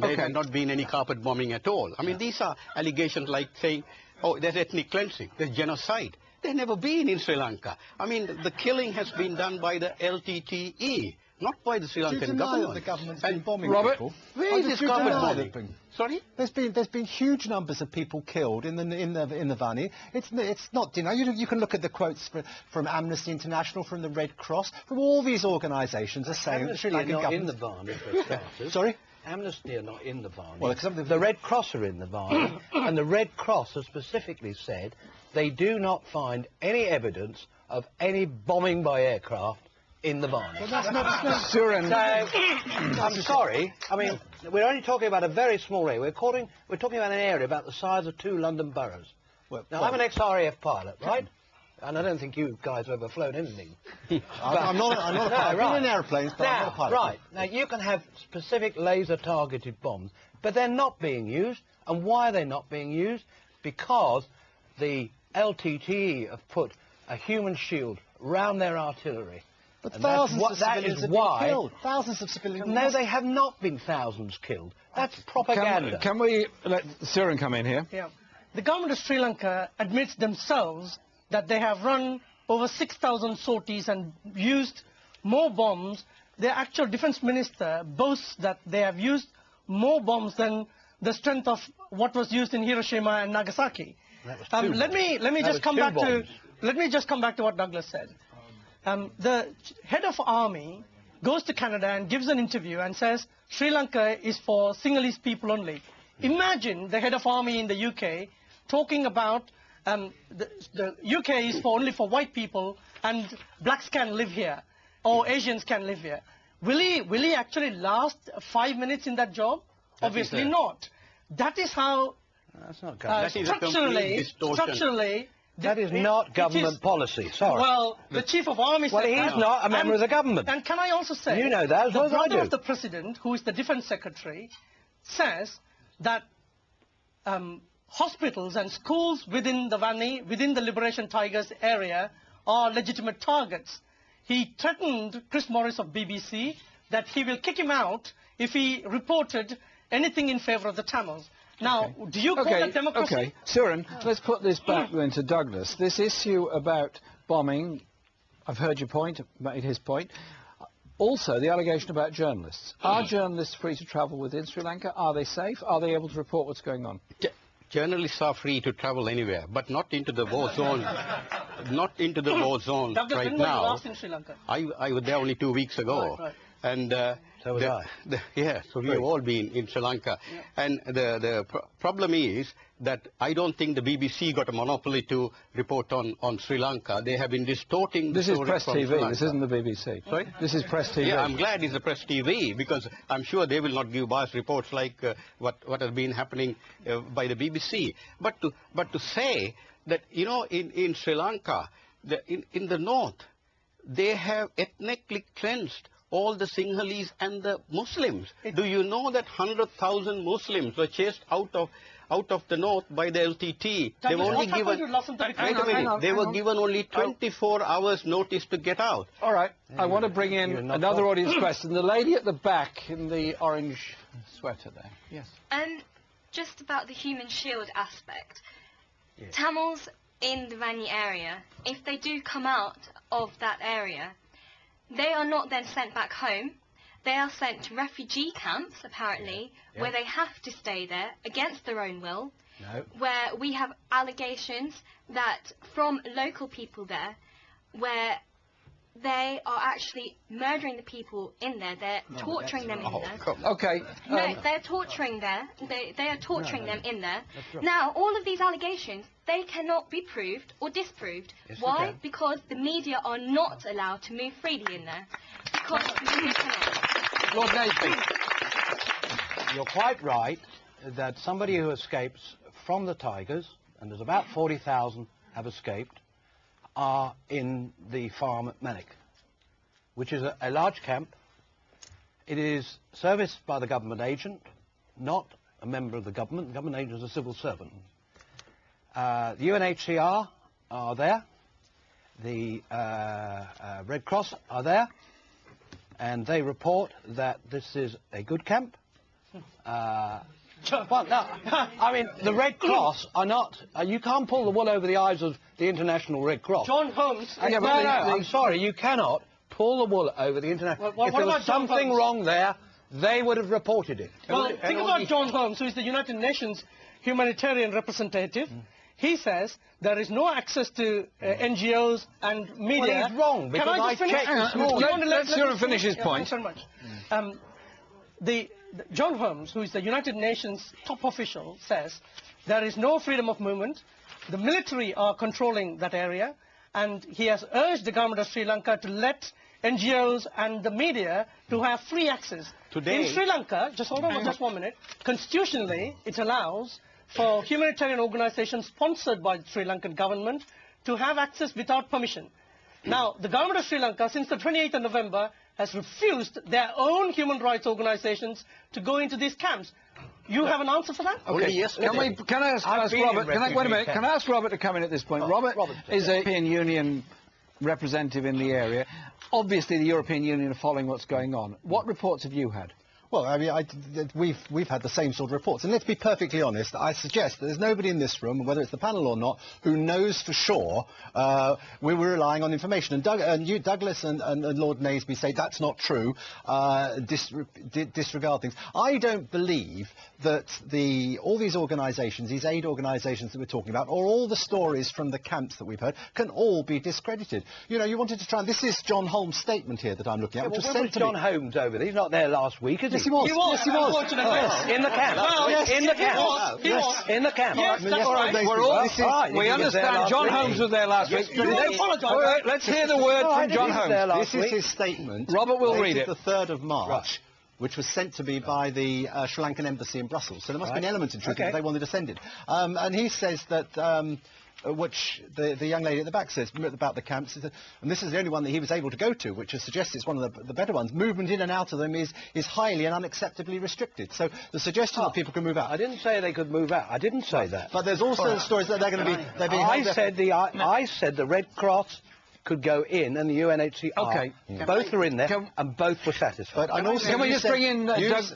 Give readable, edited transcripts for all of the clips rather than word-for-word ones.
happened. There had not been any carpet bombing at all. I mean, these are allegations like saying, oh, there's ethnic cleansing, there's genocide. There's never been in Sri Lanka. I mean, the killing has been done by the LTTE, not by the Sri Lankan government. The government's been bombing Robert, people. Where is this carpet bombing? Sorry? There's been huge numbers of people killed in the Vani. It's not, you know, you can look at the quotes from Amnesty International, from the Red Cross, from all these organisations are saying the Sri Lankan government in the Vani, for starters. Sorry? Amnesty are not in the Vani. Well, the Red Cross are in the Vani, and the Red Cross has specifically said they do not find any evidence of any bombing by aircraft in the Vani. Well, that's not Surin. So, I'm sorry. I mean, we're only talking about a very small area. We're talking about an area about the size of 2 London boroughs. Now, I'm an ex-RAF pilot, right? And I don't think you guys have ever flown anything. I'm not a pilot. I've been in airplanes, but I'm not a pilot. Right. Now, you can have specific laser-targeted bombs, but they're not being used. And why are they not being used? Because the LTTE have put a human shield round their artillery. But thousands of civilians have been killed. Thousands of civilians. No, they have not been thousands killed. That's propaganda. Can we let Surin come in here? Yeah. The government of Sri Lanka admits themselves that they have run over 6,000 sorties and used more bombs. Their actual defense minister boasts that they have used more bombs than the strength of what was used in Hiroshima and Nagasaki. Let me just come back to what Douglas said. The head of army goes to Canada and gives an interview and says Sri Lanka is for Sinhalese people only. Imagine the head of army in the UK talking about the UK is only for white people and blacks can live here or Asians can live here. Will he actually last 5 minutes in that job? Obviously not. That is how that's not government. Structurally, that is not government policy. Sorry. Well, the chief of army said he's not a member of the government. And can I also say, you know that as well as I do. The brother of the president, who is the defense secretary, says that hospitals and schools within the Vani, within the Liberation Tigers area, are legitimate targets. He threatened Chris Morris of BBC that he will kick him out if he reported anything in favour of the Tamils. Now, do you call that democracy? Okay, Surin, let's put this back then to Douglas. This issue about bombing, I've heard your point, made his point. Also, the allegation about journalists. Are journalists free to travel within Sri Lanka? Are they safe? Are they able to report what's going on? Journalists are free to travel anywhere, but not into the war zone. Not into the war zone right now. Last in Sri Lanka? I was there only 2 weeks ago. Right. And so was I. So we've all been in Sri Lanka. Yeah. And the problem is that I don't think the BBC got a monopoly to report on Sri Lanka. They have been distorting the story. This is PressTV, this isn't the BBC. Sorry? This is PressTV. Yeah, I'm glad it's the PressTV, because I'm sure they will not give biased reports like what has been happening by the BBC. But to say that, you know, in Sri Lanka, in the north, they have ethnically cleansed all the Sinhalese and the Muslims. Do you know that 100,000 Muslims were chased out of the north by the LTT? They were only given. Wait a minute. They were given only 24 hours notice to get out. All right. I want to bring in another audience question. The lady at the back in the orange sweater there. Yes. Just about the human shield aspect. Yes. Tamils in the Vani area, if they do come out of that area, they are not then sent back home. They are sent to refugee camps, apparently, where they have to stay there against their own will, where we have allegations that from local people there, where they are actually murdering the people in there. They're torturing them in there. Okay. No, they're torturing there. They are torturing them in there. Now, all of these allegations, they cannot be proved or disproved. Yes, why? Because the media are not allowed to move freely in there. Because the media cannot. Lord Nathan, you're quite right that somebody who escapes from the Tigers, and there's about 40,000 have escaped, are in the farm at Manic, which is a large camp. It is serviced by the government agent, not a member of the government. The government agent is a civil servant. The UNHCR are there. The Red Cross are there. And they report that this is a good camp. Well, no, I mean, the Red Cross are not... you can't pull the wool over the eyes of the International Red Cross. John Holmes... I'm sorry, you cannot pull the wool over the International... Well, if there was something wrong there, they would have reported it. Well, think about John Holmes, who is the United Nations humanitarian representative. He says there is no access to NGOs and media. Well, he's wrong, because I checked this morning. Let's hear him finish his point. Thanks very much. John Holmes, who is the United Nations top official, says there is no freedom of movement. The military are controlling that area, and he has urged the government of Sri Lanka to let NGOs and the media to have free access. Today, in Sri Lanka, just hold on just 1 minute, constitutionally it allows for humanitarian organizations sponsored by the Sri Lankan government to have access without permission. Now, the government of Sri Lanka, since the 28th of November, has refused their own human rights organizations to go into these camps. You have an answer for that? Okay, yes. Can I ask Robert? Wait a minute. Can I ask Robert to come in at this point? Robert is a European Union representative in the area. Obviously, the European Union are following what's going on. What reports have you had? Well, I mean, we've had the same sort of reports, and let's be perfectly honest. I suggest that there's nobody in this room, whether it's the panel or not, who knows for sure we were relying on information. And Douglas and Lord Naseby say that's not true. Disregard things. I don't believe that all these organisations, these aid organisations that we're talking about, or all the stories from the camps that we've heard, can all be discredited. You know, you wanted to try. This is John Holmes' statement here that I'm looking at. Yeah, well, when was John Holmes over there? He's not there last week, is he? Yes, he was. Yes, he was. In the camp. Yes, in the camp. He was. In the camp. Yes, that's right. We understand John Holmes was there last week. Let's hear the word from John Holmes. This is his statement. Robert will read it. The 3rd of March. Which was sent to me by the Sri Lankan embassy in Brussels. So there must be an element of truth that they wanted to send it. And he says that... which the young lady at the back says about the camps, and this is the only one that he was able to go to, which suggests it's one of the better ones. Movement in and out of them is highly and unacceptably restricted. So the suggestion that people can move out. I didn't say they could move out. I didn't say that. But there's also stories that they're going to be. I said the Red Cross could go in, and the UNHCR. Okay. Both are in there, and both were satisfied. But also can we just bring in Douglas?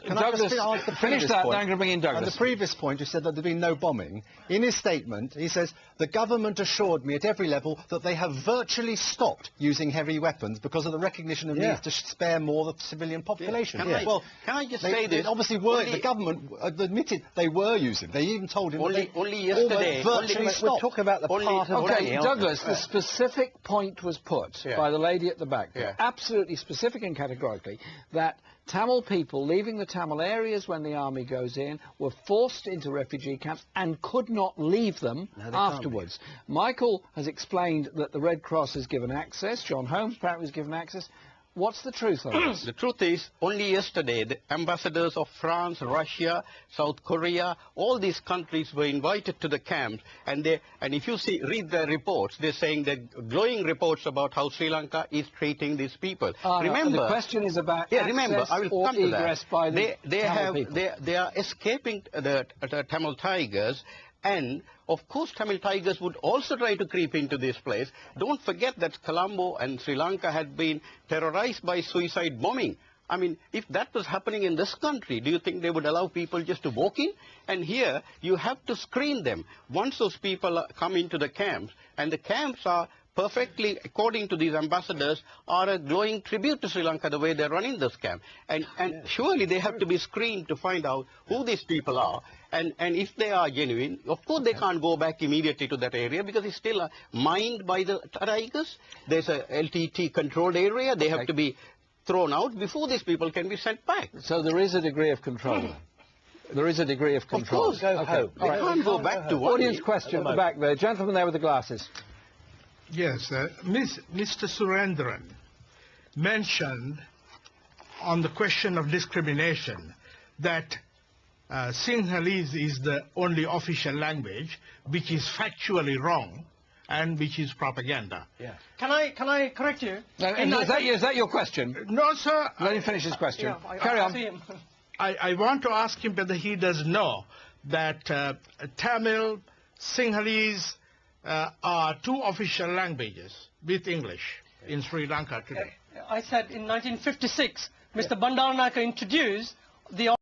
Finish that, then I'm going to bring in Douglas. And the previous point, you said that there'd been no bombing. In his statement, he says, the government assured me at every level that they have virtually stopped using heavy weapons because of the recognition of needs to spare more of the civilian population. Well, can I just say this? Obviously, the government admitted they were using. They even told him only yesterday. Virtually stopped. We're talking about the part of Douglas, the specific point was put by the lady at the back there, absolutely specific and categorically, that Tamil people leaving the Tamil areas when the army goes in were forced into refugee camps and could not leave them afterwards. Michael has explained that the Red Cross has given access. John Holmes apparently was given access. What's the truth on this? The truth is, only yesterday, the ambassadors of France, Russia, South Korea, all these countries were invited to the camps, and if you read their reports, they're saying glowing reports about how Sri Lanka is treating these people. Remember, the question is about access I will come to that. By the they are escaping the Tamil Tigers. And, of course, Tamil Tigers would also try to creep into this place. Don't forget that Colombo and Sri Lanka had been terrorized by suicide bombing. I mean, if that was happening in this country, do you think they would allow people just to walk in? And here, you have to screen them. Once those people come into the camps, and the camps are perfectly, according to these ambassadors, are a glowing tribute to Sri Lanka, the way they're running this camp. And surely they have to be screened to find out who these people are. And if they are genuine, of course they can't go back immediately to that area because it's still mined by the Tigers. There's a LTT controlled area. They have to be thrown out before these people can be sent back. So there is a degree of control. There is a degree of control. Of course. Go home. They can't go back to audience question at the back there. Gentleman there with the glasses. Yes, Mr. Surendran mentioned on the question of discrimination that Sinhalese is the only official language, which is factually wrong and which is propaganda. Yeah. Can I correct you? Is that your question? No, sir. Let him finish his question. Carry on. I want to ask him whether he does know that Tamil, Sinhalese are two official languages with English in Sri Lanka today. I said in 1956, Mr. Bandaranaike introduced the